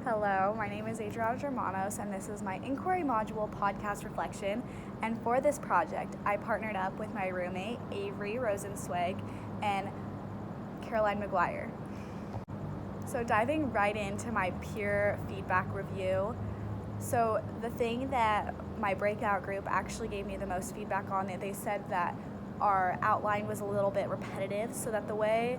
Hello, my name is Adriana Germanos, and this is my Inquiry Module podcast reflection. And for this project, I partnered up with my roommate, Avery Rosenzweig, and Caroline McGuire. So diving right into my peer feedback review. So the thing that my breakout group actually gave me the most feedback on, they said that our outline was a little bit repetitive, so that the way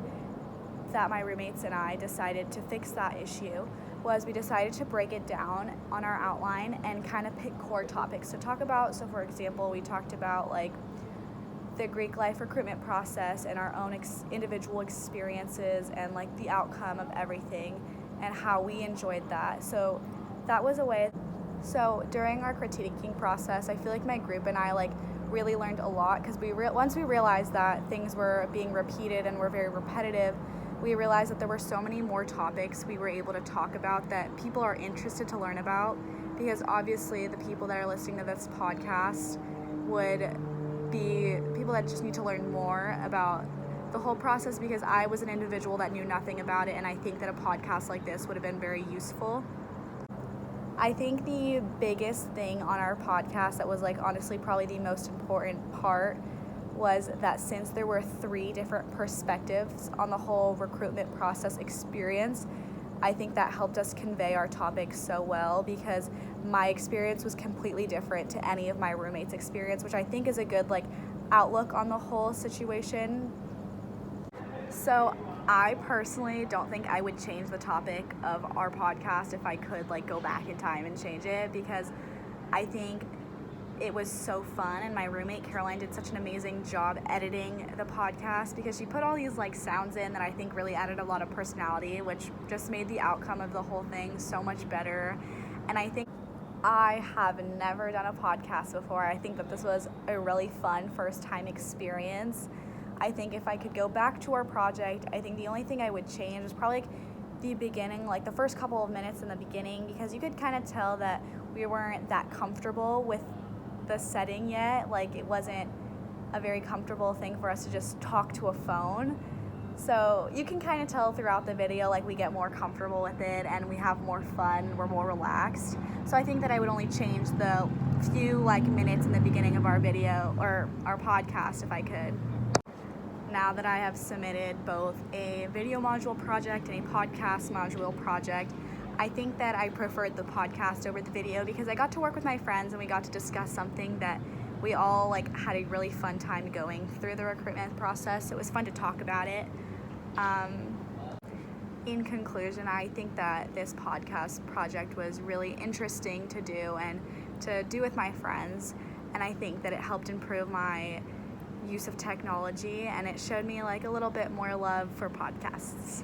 that my roommates and I decided to fix that issue was we decided to break it down on our outline and kind of pick core topics to talk about. So for example, we talked about like the Greek life recruitment process and our own individual experiences and like the outcome of everything and how we enjoyed that. So that was a way. So during our critiquing process, I feel like my group and I really learned a lot because once we realized that things were being repeated and were very repetitive, we realized that there were so many more topics we were able to talk about that people are interested to learn about, because obviously the people that are listening to this podcast would be people that just need to learn more about the whole process, because I was an individual that knew nothing about it, and I think that a podcast like this would have been very useful. I think the biggest thing on our podcast that was honestly probably the most important part was that since there were 3 different perspectives on the whole recruitment process experience, I think that helped us convey our topic so well, because my experience was completely different to any of my roommates' experience, which I think is a good outlook on the whole situation. So I personally don't think I would change the topic of our podcast if I could go back in time and change it, because I think it was so fun, and my roommate Caroline did such an amazing job editing the podcast, because she put all these sounds in that I think really added a lot of personality, which just made the outcome of the whole thing so much better. And I think I have never done a podcast before. I think that this was a really fun first time experience. I think if I could go back to our project, I think the only thing I would change is probably the beginning, the first couple of minutes in the beginning, because you could kind of tell that we weren't that comfortable with the setting yet. It wasn't a very comfortable thing for us to just talk to a phone. So you can kind of tell throughout the video we get more comfortable with it and we have more fun, we're more relaxed. So I think that I would only change the few minutes in the beginning of our video or our podcast if I could. Now that I have submitted both a video module project and a podcast module project, I think that I preferred the podcast over the video, because I got to work with my friends and we got to discuss something that we all had a really fun time going through the recruitment process. It was fun to talk about it. In conclusion, I think that this podcast project was really interesting to do and to do with my friends, and I think that it helped improve my use of technology, and it showed me a little bit more love for podcasts.